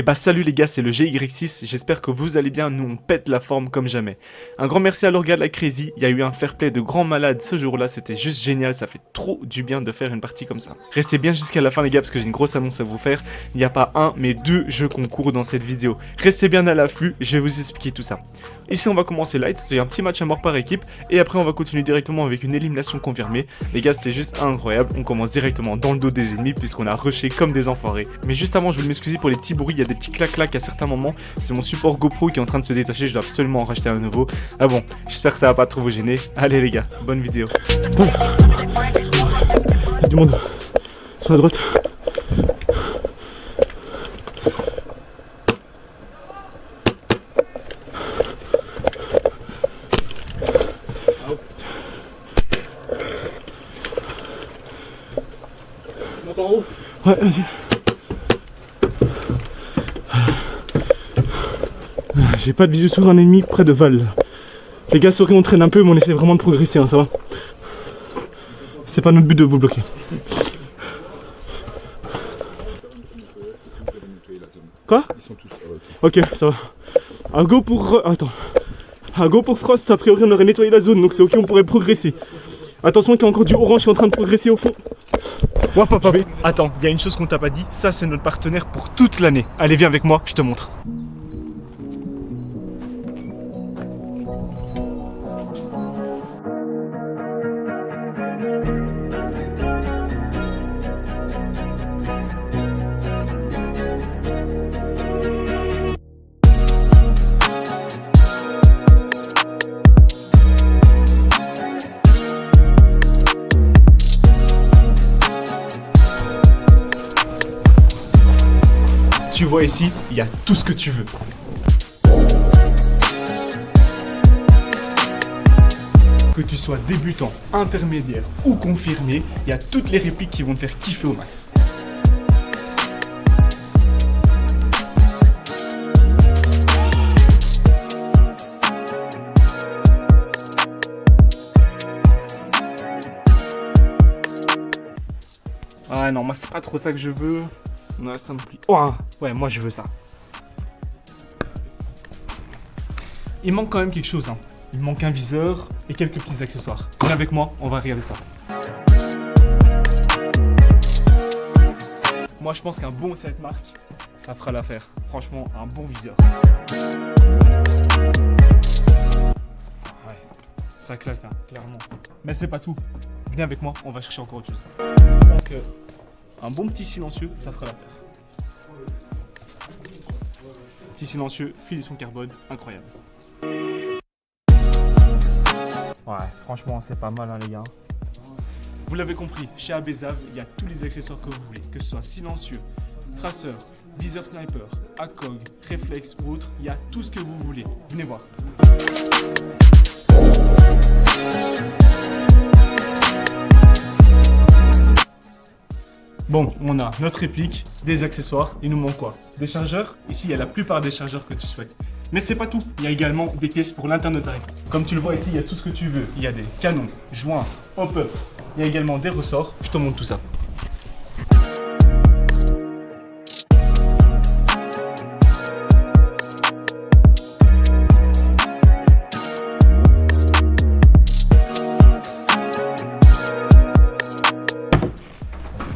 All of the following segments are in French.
bah salut les gars, c'est le GY6, j'espère que vous allez bien, nous on pète la forme comme jamais. Un grand merci à Lorga de la Crazy, il y a eu un fair play de grand malade ce jour-là, c'était juste génial, ça fait trop du bien de faire une partie comme ça. Restez bien jusqu'à la fin les gars parce que j'ai une grosse annonce à vous faire, il n'y a pas un mais deux jeux concours dans cette vidéo. Restez bien à l'afflux, je vais vous expliquer tout ça. Ici on va commencer light, c'est un petit match à mort par équipe, et après on va continuer directement avec une élimination confirmée. Les gars c'était juste incroyable, on commence directement dans le dos des ennemis puisqu'on a rushé comme des enfoirés. Mais juste avant je voulais m'excuser pour les petits bruits, il y a des petits clac-clac à certains moments, c'est mon support GoPro qui est en train de se détacher, je dois absolument en racheter un nouveau. Ah bon, j'espère que ça va pas trop vous gêner. Allez les gars, bonne vidéo. Il y a du monde sur la droite. Monte en haut. Ouais, vas-y. J'ai pas de visu sur un ennemi près de Val. Les gars, sorry, on traîne un peu, mais on essaie vraiment de progresser, hein, ça va. C'est pas notre but de vous bloquer. Quoi? Ils sont tous. Ok, ça va. Un go pour. Attends. Un go pour Frost, a priori on aurait nettoyé la zone, donc c'est ok, on pourrait progresser. Attention qu'il y a encore du orange qui est en train de progresser au fond. Wap, wap, wap. Attends, il y a une chose qu'on t'a pas dit, ça c'est notre partenaire pour toute l'année. Allez viens avec moi, je te montre. Tu vois ici, il y a tout ce que tu veux. Que tu sois débutant, intermédiaire ou confirmé, il y a toutes les répliques qui vont te faire kiffer au max. Ah non, moi c'est pas trop ça que je veux. Non, ça me plaît. Oh, ouais, moi je veux ça. Il manque quand même quelque chose, hein. Il manque un viseur et quelques petits accessoires. Viens avec moi, on va regarder ça. Moi je pense qu'un bon cette marque, ça fera l'affaire. Franchement, un bon viseur. Ouais, ça claque, hein, clairement. Mais c'est pas tout. Viens avec moi, on va chercher encore autre chose. Je pense que un bon petit silencieux, ça fera l'affaire. Petit silencieux, finition carbone, incroyable. Ouais, franchement, c'est pas mal, hein, les gars. Vous l'avez compris, chez Abezav, il y a tous les accessoires que vous voulez, que ce soit silencieux, traceur, viseur sniper, ACOG, réflexe ou autre, il y a tout ce que vous voulez. Venez voir. Bon, on a notre réplique, des accessoires, il nous manque quoi? Des chargeurs? Ici, il y a la plupart des chargeurs que tu souhaites. Mais c'est pas tout, il y a également des pièces pour l'internetarié. Comme tu le vois ici, il y a tout ce que tu veux. Il y a des canons, joints, hop-up. Il y a également des ressorts, je te montre tout ça.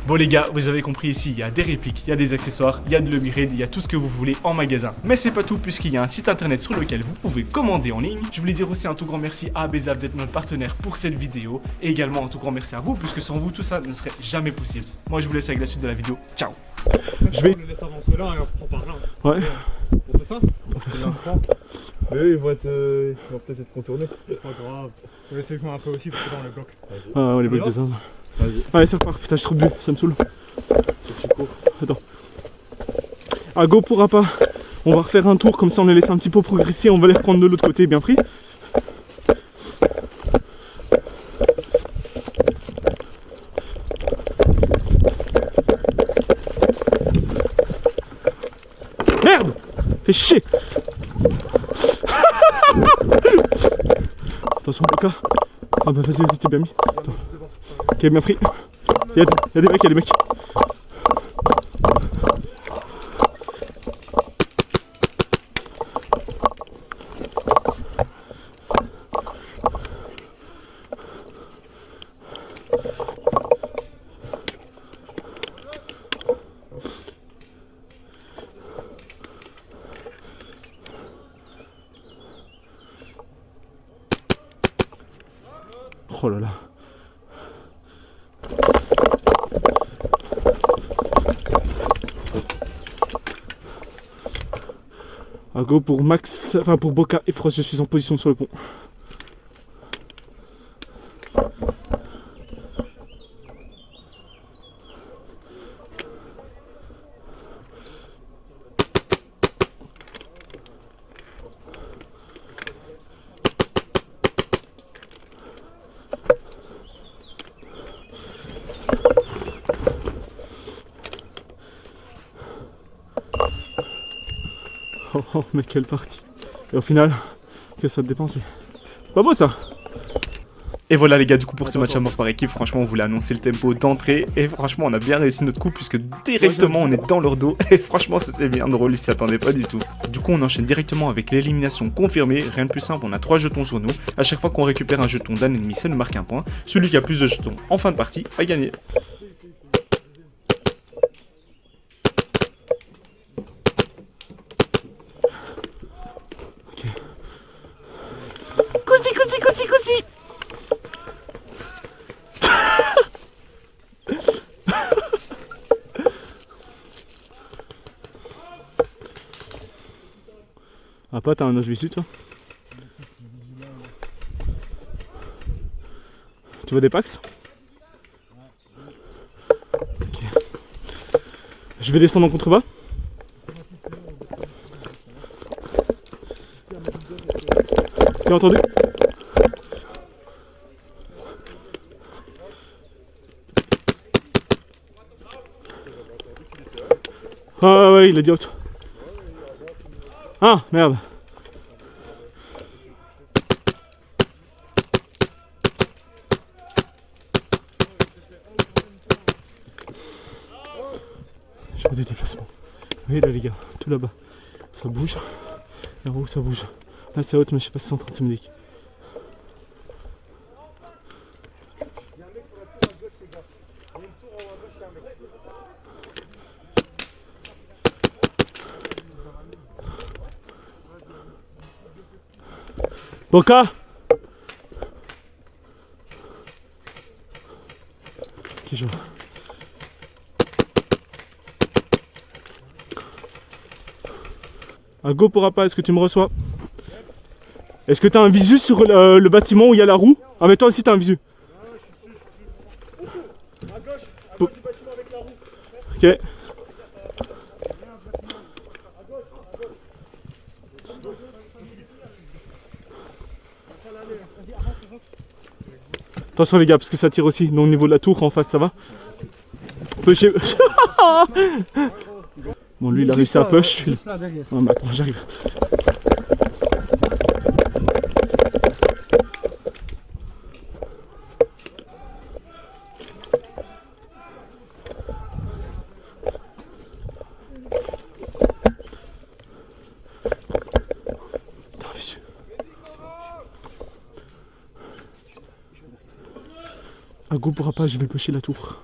Bon les gars, vous avez compris ici, il y a des répliques, il y a des accessoires, il y a de l'upgrade, il y a tout ce que vous voulez en magasin. Mais c'est pas tout puisqu'il y a un site internet sur lequel vous pouvez commander en ligne. Je voulais dire aussi un tout grand merci à Abezav d'être notre partenaire pour cette vidéo. Et également un tout grand merci à vous puisque sans vous tout ça ne serait jamais possible. Moi je vous laisse avec la suite de la vidéo. Ciao. Je vais. On les laisse avancer là et on reprend par là. Ouais. On fait ça? On fait ça. Mais eux, ils vont peut-être être contournés. C'est pas grave. On va essayer de jouer un peu aussi parce que là on les bloque. Ouais, on les bloque des uns. Vas-y. Allez, ça repart. Putain, je trouve bu, ça me saoule. Attends. Ah, go pourra pas. On va refaire un tour, comme ça on les laisse un petit peu progresser. On va les reprendre de l'autre côté, bien pris. Merde! Fais chier! Attention, les gars. Ah bah vas-y, t'es bien mis. Attends. Ok, bien pris. Il y a des mecs, il y a des mecs. Oh là là. À go pour Max, enfin pour Boca et Frost, je suis en position sur le pont. Oh mais quelle partie. Et au final, que ça te dépense. Pas beau ça. Et voilà les gars, du coup pour ce match à mort par équipe, franchement on voulait annoncer le tempo d'entrée et franchement on a bien réussi notre coup puisque directement on est dans leur dos et franchement c'était bien drôle, ils s'y attendaient pas du tout. Du coup on enchaîne directement avec l'élimination confirmée, rien de plus simple, on a 3 jetons sur nous, à chaque fois qu'on récupère un jeton d'un ennemi ça nous marque un point, celui qui a plus de jetons en fin de partie a gagné. Cousi. Ah pas, t'as un os vissu toi? Tu veux des packs? Ok. Je vais descendre en contrebas. T'as entendu? Ah ouais, il a dit out. Ah merde. Je fais des déplacements. Oui là les gars, tout là-bas. Ça bouge. Là-haut ça bouge. Là c'est haute mais je sais pas si c'est en train de se médiquer. Boca. Ok, je vois. Un go pourra pas, est-ce que tu me reçois? Est-ce que tu as un visu sur le bâtiment où il y a la roue? Ah mais toi aussi t'as un visu. À gauche du bâtiment avec la roue. Ok. Attention les gars, parce que ça tire aussi. Donc au niveau de la tour en face, ça va. Bon, lui il a réussi à push. Non, mais attends, j'arrive. Un go pourra pas, je vais pusher la tour.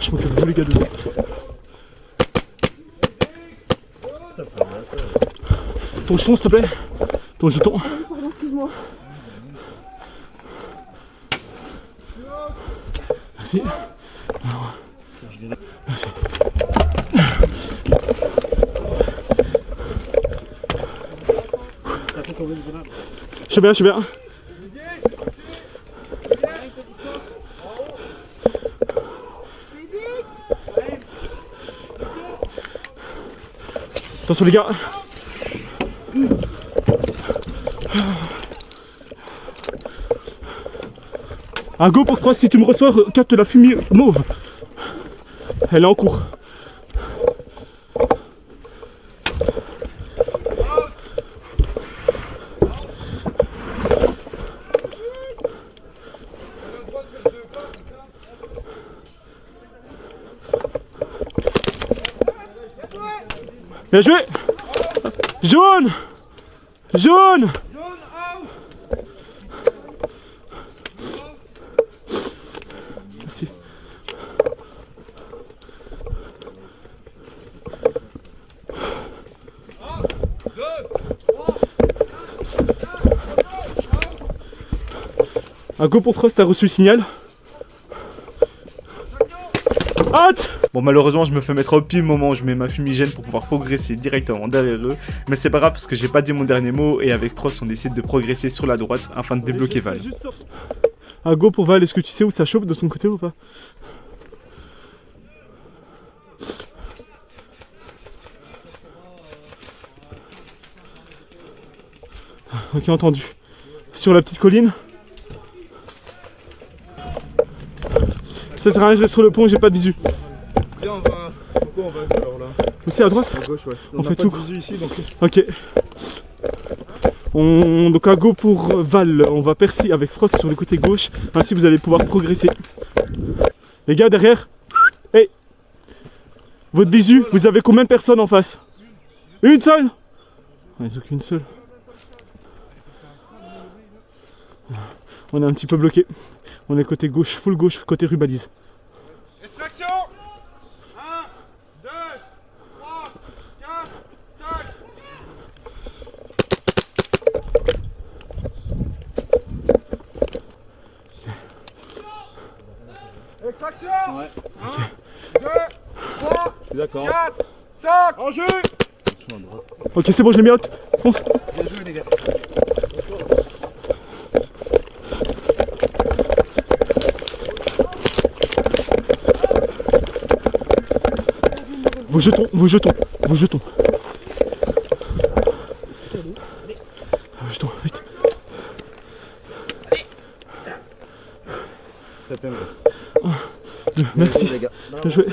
Je m'occupe de vous les gars dedans. Ton jeton s'il te plaît. Ton jeton. Pardon, excuse-moi. Merci. Merci. Je suis bien, je suis bien. Attention les gars. Un go pour 3, si tu me reçois, capte la fumée mauve. Elle est en cours. Bien joué. Jaune. Jaune. Merci. Un go pour Frost, t'as reçu le signal. Hâte. Bon, malheureusement, je me fais mettre au pile moment où je mets ma fumigène pour pouvoir progresser directement derrière eux. Mais c'est pas grave parce que j'ai pas dit mon dernier mot et avec Frost, on décide de progresser sur la droite afin de débloquer Val. Un go pour Val, est-ce que tu sais où ça chauffe de ton côté ou pas? Ok, entendu. Sur la petite colline. Ça sert à rien, je reste sur le pont, j'ai pas de visu. Viens, on va. Pourquoi on va alors là? Aussi à droite? À gauche, ouais. On fait pas tout. de visu ici, donc. Ok. Donc un go pour Val, on va percer avec Frost sur le côté gauche, ainsi vous allez pouvoir progresser. Les gars derrière, hey. Votre visu, vous avez combien de personnes en face? Une seule? Ils ont qu'une seule. On est un petit peu bloqué. On est côté gauche, full gauche, côté rubalise. Extraction. 1, 2, 3, 4, 5. Extraction. Ouais. 1, 2, 3, d'accord. 4, 5. En jeu. Ok, c'est bon, je l'ai mis out. Fonce. Bien joué les gars. Vos jetons, vos jetons, vos jetons. Vos jetons, vite. Très bien. Merci. Bien joué.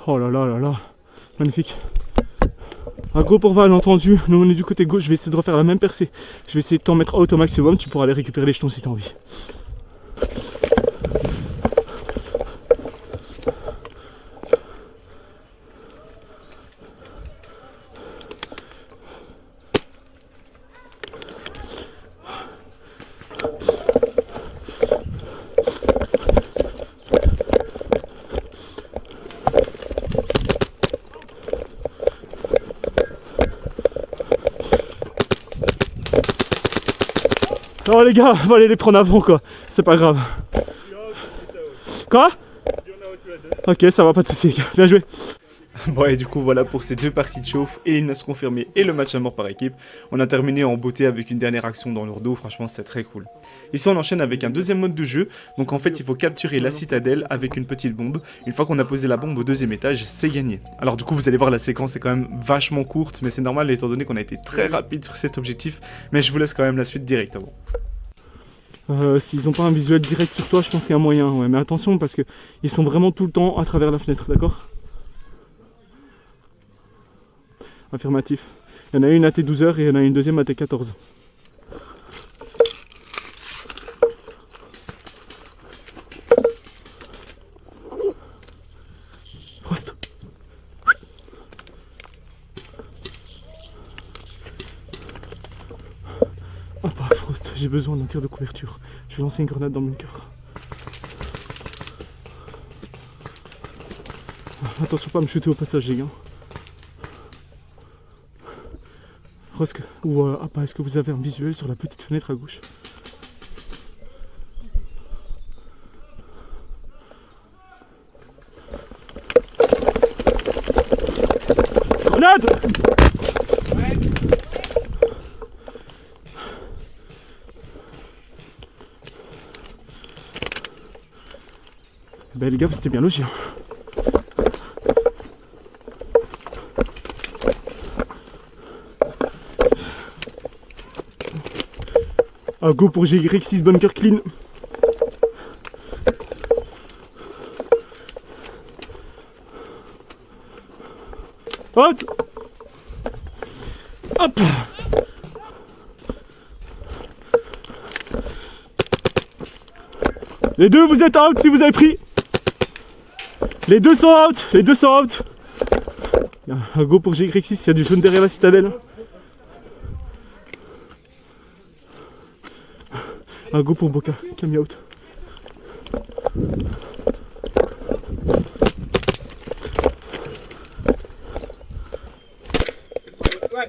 Oh là là là là, magnifique. Un go pour Val, entendu. Nous on est du côté gauche, je vais essayer de refaire la même percée. Je vais essayer de t'en mettre out au maximum, tu pourras aller récupérer les jetons si t'as envie. Oh les gars, on va aller les prendre avant quoi, c'est pas grave. Quoi? Ok, ça va, pas de soucis les gars, bien joué. Bon, et du coup, voilà pour ces deux parties de chauffe, élimination confirmée et le match à mort par équipe. On a terminé en beauté avec une dernière action dans leur dos, franchement c'était très cool. Ici on enchaîne avec un deuxième mode de jeu, donc en fait il faut capturer la citadelle avec une petite bombe. Une fois qu'on a posé la bombe au deuxième étage, c'est gagné. Alors du coup vous allez voir la séquence est quand même vachement courte, mais c'est normal étant donné qu'on a été très rapide sur cet objectif, mais je vous laisse quand même la suite directement. S'ils ont pas un visuel direct sur toi, je pense qu'il y a un moyen, ouais, mais attention parce que ils sont vraiment tout le temps à travers la fenêtre, d'accord? Affirmatif. Il y en a une à T12h et il y en a une deuxième à T14. Frost. Hop, Frost, j'ai besoin d'un tir de couverture. Je vais lancer une grenade dans mon cœur. Attention pas à me shooter au passage les gars. Rosque ou Appa, est-ce que vous avez un visuel sur la petite fenêtre à gauche? Grenade! Ben les gars, c'était bien logé. Ah, go pour GY6 bunker clean. Hop. Hop. Les deux, vous êtes out si vous avez pris. Les deux sont out. Les deux sont out. Un go pour GY6, il y a du jaune derrière la citadelle. Un go pour Boca, Camille out.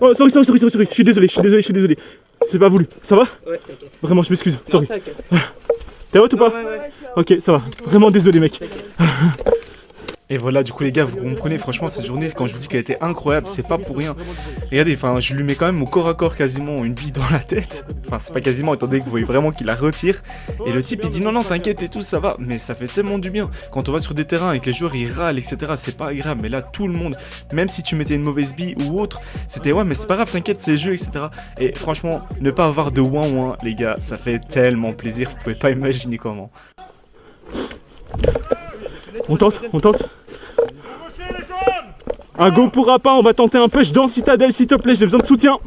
Oh, sorry, je suis désolé. C'est pas voulu, ça va? Ouais, Vraiment, je m'excuse, sorry. T'es out ou pas? ouais. Ok, ça va. Vraiment désolé, mec. Et voilà, du coup les gars, vous comprenez, franchement cette journée, quand je vous dis qu'elle était incroyable, c'est pas pour rien. Regardez, enfin, je lui mets quand même au corps à corps quasiment une bille dans la tête. Enfin, c'est pas quasiment, étant donné que vous voyez vraiment qu'il la retire. Et le type il dit non, t'inquiète et tout, ça va. Mais ça fait tellement du bien. Quand on va sur des terrains et que les joueurs ils râlent, etc., c'est pas agréable. Mais là, tout le monde, même si tu mettais une mauvaise bille ou autre, c'était ouais, mais c'est pas grave, t'inquiète, c'est le jeu, etc. Et franchement, ne pas avoir de ouin, les gars, ça fait tellement plaisir, vous pouvez pas imaginer comment. On tente. Un go pour Appa, on va tenter un push dans Citadelle s'il te plaît, j'ai besoin de soutien.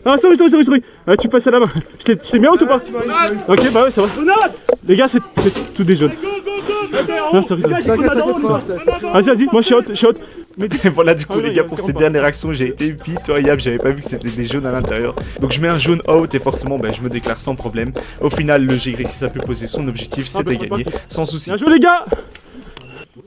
Ah sorry. Tu passes à la main. Je t'ai mis out ou pas? Ok bah ouais ça va. Les gars c'est tout des jaunes. Non sorry. Vas-y, moi je suis out. Et voilà du coup les gars pour ces dernières actions j'ai été pitoyable, j'avais pas vu que c'était des jaunes à l'intérieur. Donc je mets un jaune out et forcément je me déclare sans problème. Au final le GY6 a pu poser son objectif, c'était gagné, sans souci. Bien joué les gars.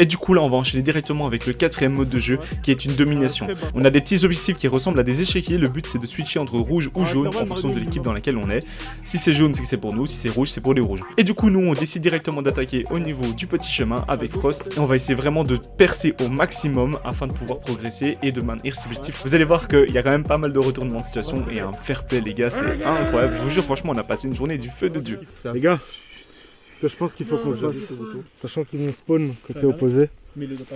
Et du coup là on va enchaîner directement avec le quatrième mode de jeu qui est une domination. On a des petits objectifs qui ressemblent à des échiquiers, le but c'est de switcher entre rouge ou jaune en fonction de l'équipe dans laquelle on est. Si c'est jaune c'est que c'est pour nous, si c'est rouge c'est pour les rouges. Et du coup nous on décide directement d'attaquer au niveau du petit chemin avec Frost et on va essayer vraiment de percer au maximum afin de pouvoir progresser et de maintenir cet objectif. Vous allez voir qu'il y a quand même pas mal de retournements de situation et un fair play les gars, c'est incroyable, je vous jure franchement on a passé une journée du feu de Dieu. Les gars, ce que je pense qu'il faut qu'on fasse, sachant qu'ils vont spawn côté opposé,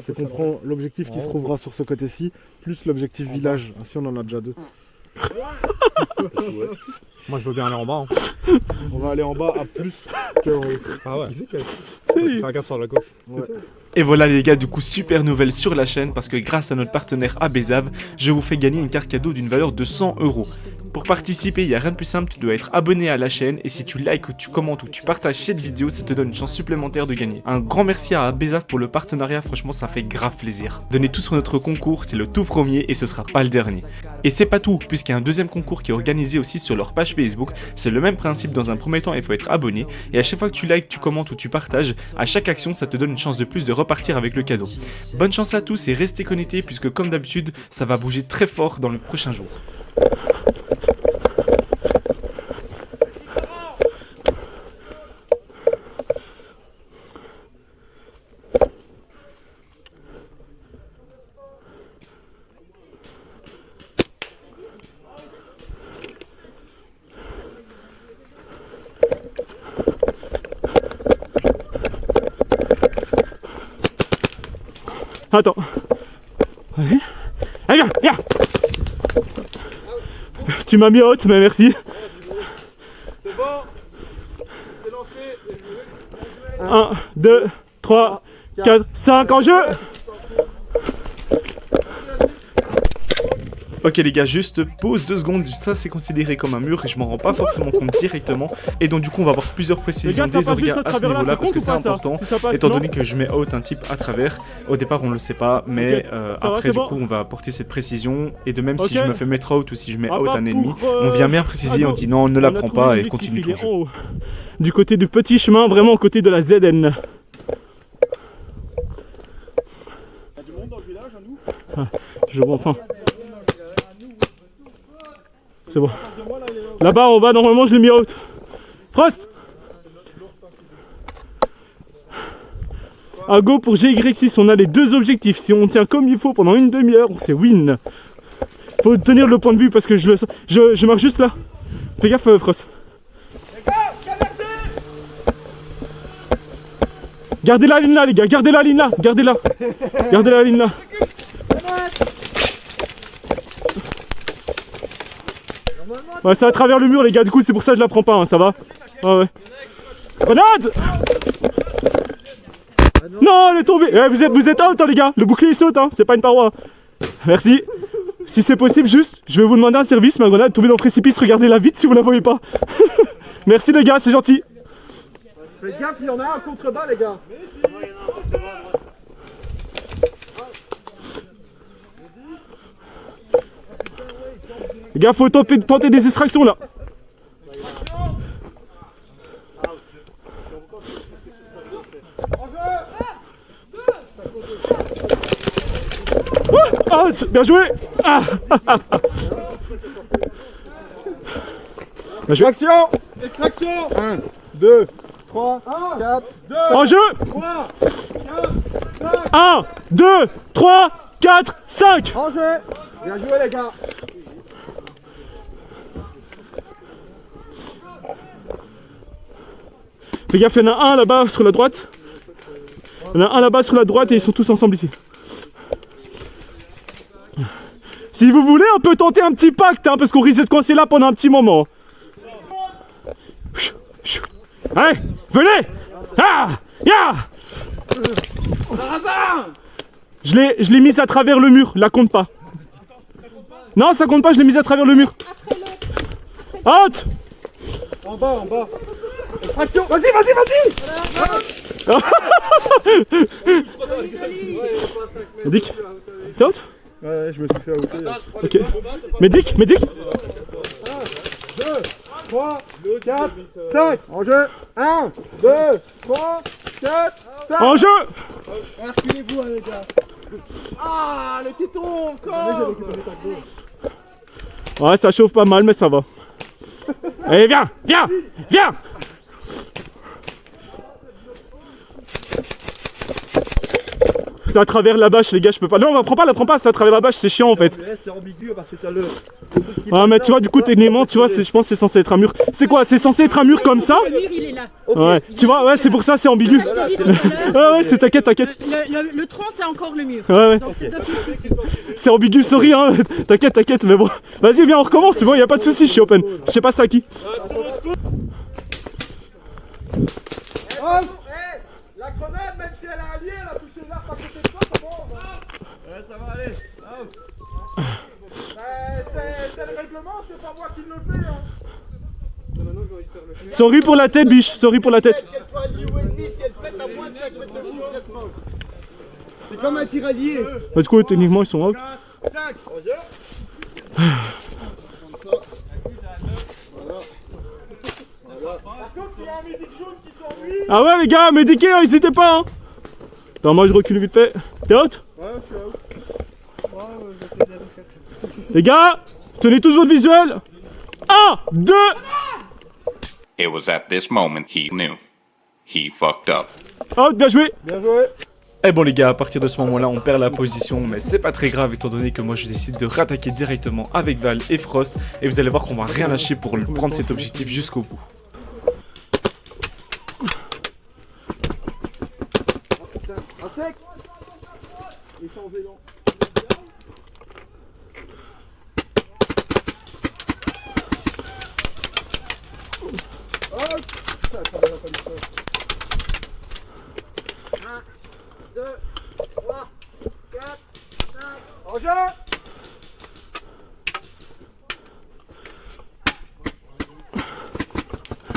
c'est qu'on prend l'objectif qui se trouvera sur ce côté-ci, plus l'objectif village, ainsi on en a déjà deux. Moi je veux bien aller en bas. On va aller en bas à plus qu'en haut. Ah ouais. Salut. Faire gaffe sur la gauche. Ouais. Et voilà les gars, du coup super nouvelle sur la chaîne parce que grâce à notre partenaire Abezav, je vous fais gagner une carte cadeau d'une valeur de 100 €. Pour participer, il n'y a rien de plus simple, tu dois être abonné à la chaîne et si tu likes, ou tu commentes ou tu partages cette vidéo, ça te donne une chance supplémentaire de gagner. Un grand merci à Abezav pour le partenariat, franchement ça fait grave plaisir. Donnez tout sur notre concours, c'est le tout premier et ce sera pas le dernier. Et c'est pas tout, puisqu'il y a un deuxième concours qui est organisé aussi sur leur page Facebook, c'est le même principe, dans un premier temps il faut être abonné et à chaque fois que tu likes, tu commentes ou tu partages, à chaque action ça te donne une chance de plus de repartir avec le cadeau. Bonne chance à tous et restez connectés puisque comme d'habitude ça va bouger très fort dans le prochain jour. Attends. Allez. Allez, viens. Tu m'as mis out, mais merci. C'est bon. C'est lancé. 1, 2, 3, 4, 5 en jeu. Ok les gars, juste pause 2 secondes, ça c'est considéré comme un mur et je m'en rends pas forcément compte directement. Et donc du coup on va avoir plusieurs précisions des orgas à ce niveau là parce que c'est important, étant donné que je mets out un type à travers. Au départ on le sait pas, mais après du coup on va apporter cette précision. Et de même si je me fais mettre out ou si je mets out un ennemi, on vient bien préciser, on dit non, ne la prends pas et continue ton jeu. Du côté du petit chemin, vraiment au côté de la ZN. Ah, je vois enfin. C'est bon. Là-bas en bas, normalement je l'ai mis out. Frost! À go pour GY6, on a les 2 objectifs. Si on tient comme il faut pendant une demi-heure, c'est win. Faut tenir le point de vue parce que je marche juste là. Fais gaffe, Frost. Gardez la ligne là, les gars, gardez la ligne là, gardez-la. Gardez la ligne là. Ouais, c'est à travers le mur, les gars, du coup, c'est pour ça que je la prends pas, hein, ça va? Ah ouais. Grenade! Non, elle est tombée! Eh, vous êtes out, hein, les gars, le bouclier saute, hein, c'est pas une paroi. Merci. Si c'est possible, juste, je vais vous demander un service, ma grenade est tombée dans le précipice, regardez-la vite si vous la voyez pas. Merci, les gars, c'est gentil. Faites gaffe, il y en a un contrebas, les gars. Les gars, faut tenter des extractions là. Ah, bien joué. Ah. Bien joué. Action! Extraction! 1, 2, 3, 4, 2, En jeu. 3, 4, 5. 1, 2, 3, 4, 5. En jeu! Bien joué, les gars! Fais gaffe, il y en a un là-bas sur la droite. Il y en a un là-bas sur la droite et ils sont tous ensemble ici. Si vous voulez, on peut tenter un petit pacte, hein, parce qu'on risque de coincer là pendant un petit moment. Allez, venez! Ah! Ya! Je l'ai mise à travers le mur, la compte pas. Non, ça compte pas, je l'ai mise à travers le mur. Out! En bas, en bas. Action! Vas-y, vas-y, vas-y! Médic, t'es out? Ouais, je me suis fait outer. Ok. Médic, Médic. 2, 3, 4, 5. En jeu. 1, 2, 3, 4, 5. En jeu! Reculez-vous, les gars. Ah, le téton encore. Ouais, ça chauffe pas mal, mais ça va. Allez, viens, viens, viens! C'est à travers la bâche, les gars, je peux pas. Non, on la prend pas, c'est à travers la bâche, c'est chiant en fait. C'est ambigu parce que t'as le. Ah, mais tu vois, du coup, techniquement, tu vois, je pense que c'est censé être un mur. C'est quoi? C'est censé être un mur comme ça? Le mur, il est là. Ouais, tu vois, ouais, c'est pour ça, c'est ambigu. Ça, je t'ai dit tout à l'heure. Ouais, ouais, c'est t'inquiète, t'inquiète. Le tronc, c'est encore le mur. Ouais, ouais. Donc c'est d'office ici. C'est ambigu, sorry, hein. T'inquiète, t'inquiète, mais bon. Vas-y, viens, on recommence, c'est bon, y a pas de soucis, je suis open. Je sais pas ça à qui. La grenade, même si elle est alliée, elle a touché l'arbre à côté de toi, c'est bon. Ouais, ça va aller. C'est le règlement, c'est pas moi qui le fais. Hein. Sorry pour la tête, biche, sorry pour la tête. Qu'elle soit alliée ou ennemie, si elle pète à moins de 5 mètres de complètement. C'est comme un tir allié. Bah, du coup, techniquement, ils sont out. 5. Par contre, il y a un médic jaune qui s'ennuie. Ah ouais, les gars, médiquez, hein, n'hésitez pas. Hein. Attends, moi, je recule vite fait. T'es out? Ouais, je suis out. Les gars, tenez tous votre visuel. 1, 2. It was at this moment he knew. He fucked up. Out, bien joué. Bien joué. Et bon les gars, à partir de ce moment-là, on perd la position, mais c'est pas très grave étant donné que moi je décide de rattaquer directement avec Val et Frost, et vous allez voir qu'on va rien lâcher pour prendre cet objectif jusqu'au bout. Un sec. Échangez donc. En jeu.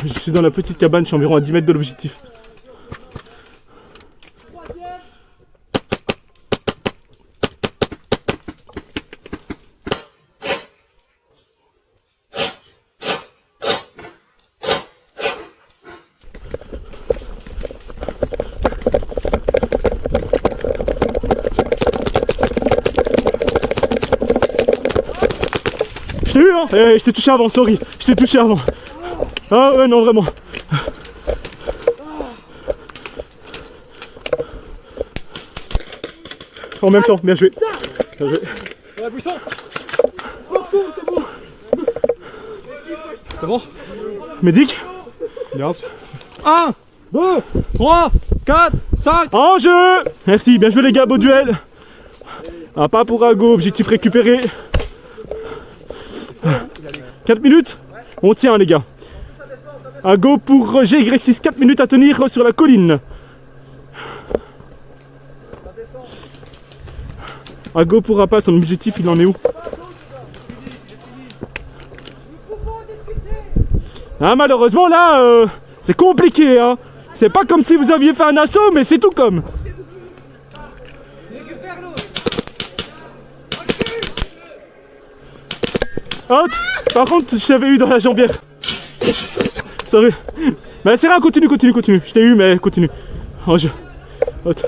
Je suis dans la petite cabane, je suis environ à 10 mètres de l'objectif. Je t'ai eu hein, je t'ai touché avant, sorry, je t'ai touché avant. Ah ouais non vraiment. En même temps, bien joué. Bien joué. C'est bon? Médic. Yop. 1, 2, 3, 4, 5. En jeu. Merci, bien joué les gars, beau duel. Un pas pour Ago, objectif récupéré. 4 minutes. On tient les gars. Ago pour GY6, 4 minutes à tenir sur la colline. Ago pourra pas, ton objectif il en est où? Ah malheureusement là, c'est compliqué hein. C'est pas comme si vous aviez fait un assaut, mais c'est tout comme. Out. Par contre, je t'avais eu dans la jambière. Sorry. Mais c'est rien, continue. Je t'ai eu, mais continue. En jeu. Out.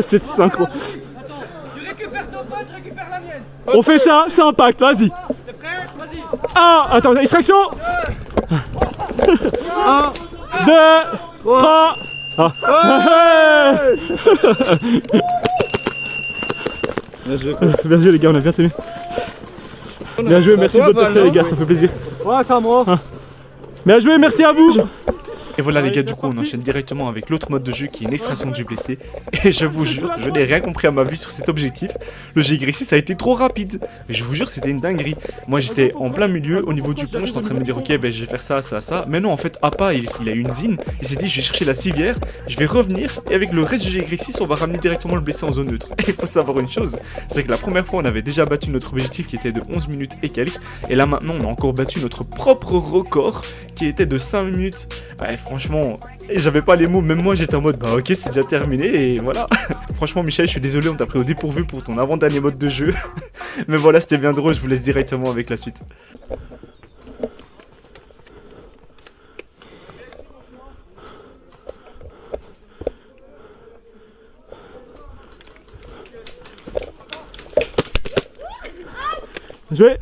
c'est synchro. Attends, tu récupères ton pote, je récupère la mienne. On fait ça, c'est impact, vas-y. T'es prêt? Vas-y. Ah, attends, extraction. 1, 2, 3. Ah. Bien joué les gars, on a bien tenu. Bien joué, merci de votre partie les gars, ça fait plaisir. Ouais, c'est à moi. Bien joué, merci à vous. Et voilà les gars, du coup on enchaîne directement avec l'autre mode de jeu qui est une extraction du blessé. Et je vous jure, je n'ai rien compris à ma vue sur cet objectif. Le GY6 a été trop rapide. Mais je vous jure, c'était une dinguerie. Moi j'étais en plein milieu, au niveau du pont, j'étais en train de me dire ok, ben je vais faire ça. Mais non, en fait, Appa, il a eu une zine. Il s'est dit je vais chercher la civière, je vais revenir. Et avec le reste du GY6, on va ramener directement le blessé en zone neutre. Et il faut savoir une chose, c'est que la première fois on avait déjà battu notre objectif qui était de 11 minutes et quelques. Et là maintenant on a encore battu notre propre record qui était de 5 minutes. Ouais, franchement, j'avais pas les mots, même moi j'étais en mode bah ok c'est déjà terminé et voilà. Franchement Michel, je suis désolé, on t'a pris au dépourvu pour ton avant-dernier mode de jeu. Mais voilà, c'était bien drôle, je vous laisse directement avec la suite. Joué.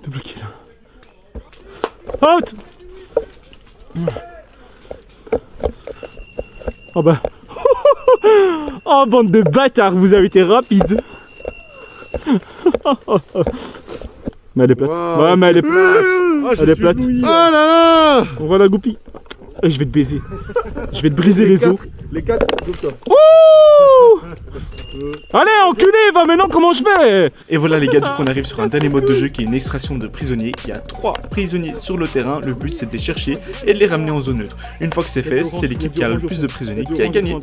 T'es bloqué là. Out. Oh bah. Oh bande de bâtards, vous avez été rapide. Mais elle est plate. Wow. Ouais mais elle est plate. Oh, Elle est plate. Oh là là. On voit la goupille. Et je vais te baiser. Je vais te briser les os. Les 4, comme ça. Ouh. Allez enculé, va maintenant comment je fais? Et voilà les gars, du coup on arrive sur un dernier mode de jeu qui est une extraction de prisonniers. Il y a 3 prisonniers sur le terrain, le but c'est de les chercher et de les ramener en zone neutre. Une fois que c'est fait, c'est l'équipe qui a le plus de prisonniers qui a gagné.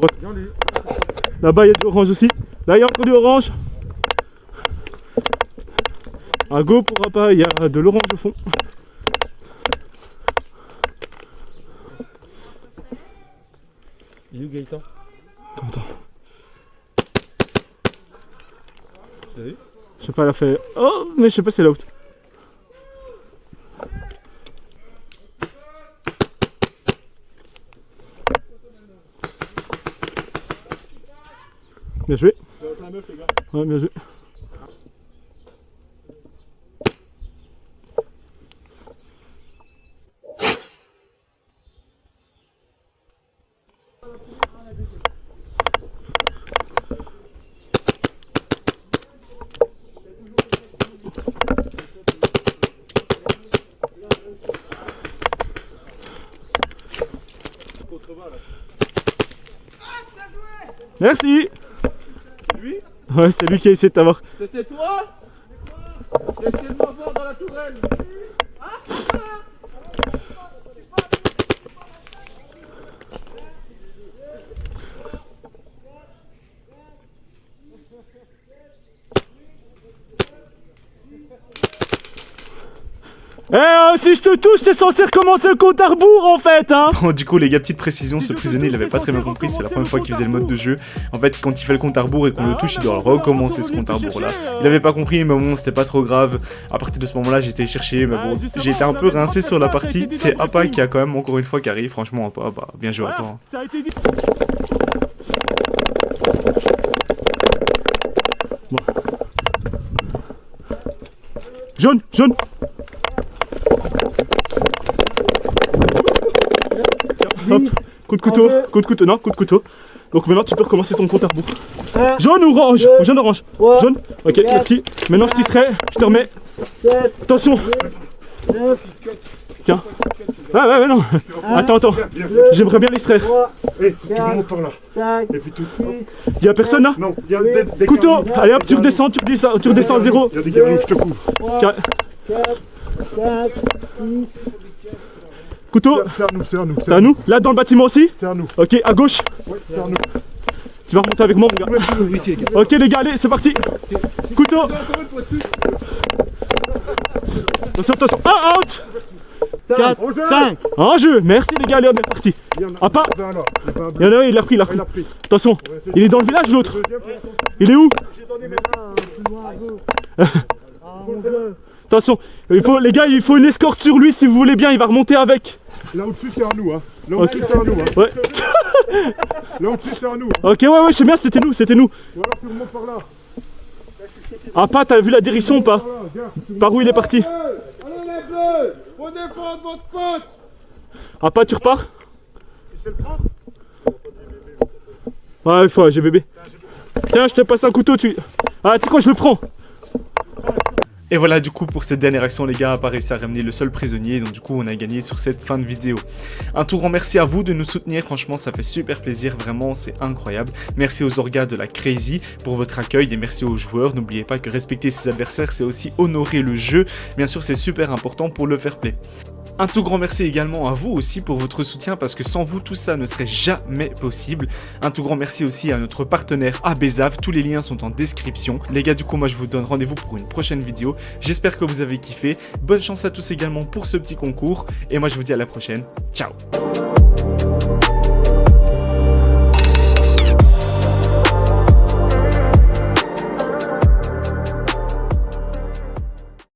Là-bas il y a du orange aussi. Là il y a encore du orange. Un go pourra pas, il y a de l'orange au fond. Il est où Gaëtan? Attends. Tu l'as vu? Je sais pas, elle a fait. Oh, mais je sais pas si elle est out. Bien joué. Ouais, bien joué. Merci. Lui? Ouais, c'est lui qui a essayé de t'avoir. C'était toi? J'ai essayé de m'avoir dans la tourelle. Si je te touche, t'es censé recommencer le compte à rebours en fait, hein. Bon, du coup, les gars, petite précision, ce prisonnier, il avait pas très bien compris, c'est la première fois qu'il faisait le mode de jeu. En fait, quand il fait le compte à rebours et qu'on le touche, il doit recommencer ce compte à rebours là. Il avait pas compris, mais bon, c'était pas trop grave. À partir de ce moment-là, j'ai été chercher, mais bon, j'ai été un peu rincé sur la partie. C'est Appa qui a quand même encore une fois qui arrive. Franchement, Appa, bah, bien joué à toi. Ça a été dit. Bon. Jaune, jaune. Hop, coup de couteau, non, coup de couteau. Donc maintenant tu peux recommencer ton compte à rebours. Jaune ou orange? Jaune, orange. Jaune. Ok, merci. Maintenant je t'extrais, je te remets. Attention. Tiens. Ah ouais, non. Attends. J'aimerais bien l'extraire. Tout le monde par là. Et puis tout. Y'a personne là? Non, il y a des couteau. Allez hop, tu redescends à 0. Il y a des garous, je te couvre. 4, 5, 6. Couteau. C'est à nous. C'est à nous? Là dans le bâtiment aussi? C'est à nous. Ok, à gauche. Ouais, c'est à nous. Tu vas remonter avec moi mon gars. Ok les gars, allez, c'est parti. Couteau. Attention. Ah, out. 4, 5. En jeu. Merci les gars, allez, on est parti. Appa. Il y en a un, il l'a pris. Attention, il est dans le village l'autre. Il est où? Attention, les gars, il faut une escorte sur lui si vous voulez bien, il va remonter avec. Là au-dessus c'est à nous, hein. Là au-dessus c'est à nous, hein. Ouais. Là au-dessus c'est à nous. Ok, ouais, je sais bien, c'était nous. Voilà, tu remontes par là. Appa, t'as vu la direction ou pas? Par où il est parti? Allez les bleus, faut défendre votre pote. Appa, tu repars? Ouais, il faut, j'ai bébé. Tiens, je te passe un couteau, Ah, tu sais quoi, je le prends. Et voilà, du coup, pour cette dernière action, les gars, Appa a réussi à ramener le seul prisonnier. Donc, du coup, on a gagné sur cette fin de vidéo. Un tout grand merci à vous de nous soutenir. Franchement, ça fait super plaisir. Vraiment, c'est incroyable. Merci aux orgas de la Crazy pour votre accueil et merci aux joueurs. N'oubliez pas que respecter ses adversaires, c'est aussi honorer le jeu. Bien sûr, c'est super important pour le fair play. Un tout grand merci également à vous aussi pour votre soutien parce que sans vous tout ça ne serait jamais possible. Un tout grand merci aussi à notre partenaire Abezav, tous les liens sont en description. Les gars, du coup moi je vous donne rendez-vous pour une prochaine vidéo. J'espère que vous avez kiffé. Bonne chance à tous également pour ce petit concours et moi je vous dis à la prochaine. Ciao.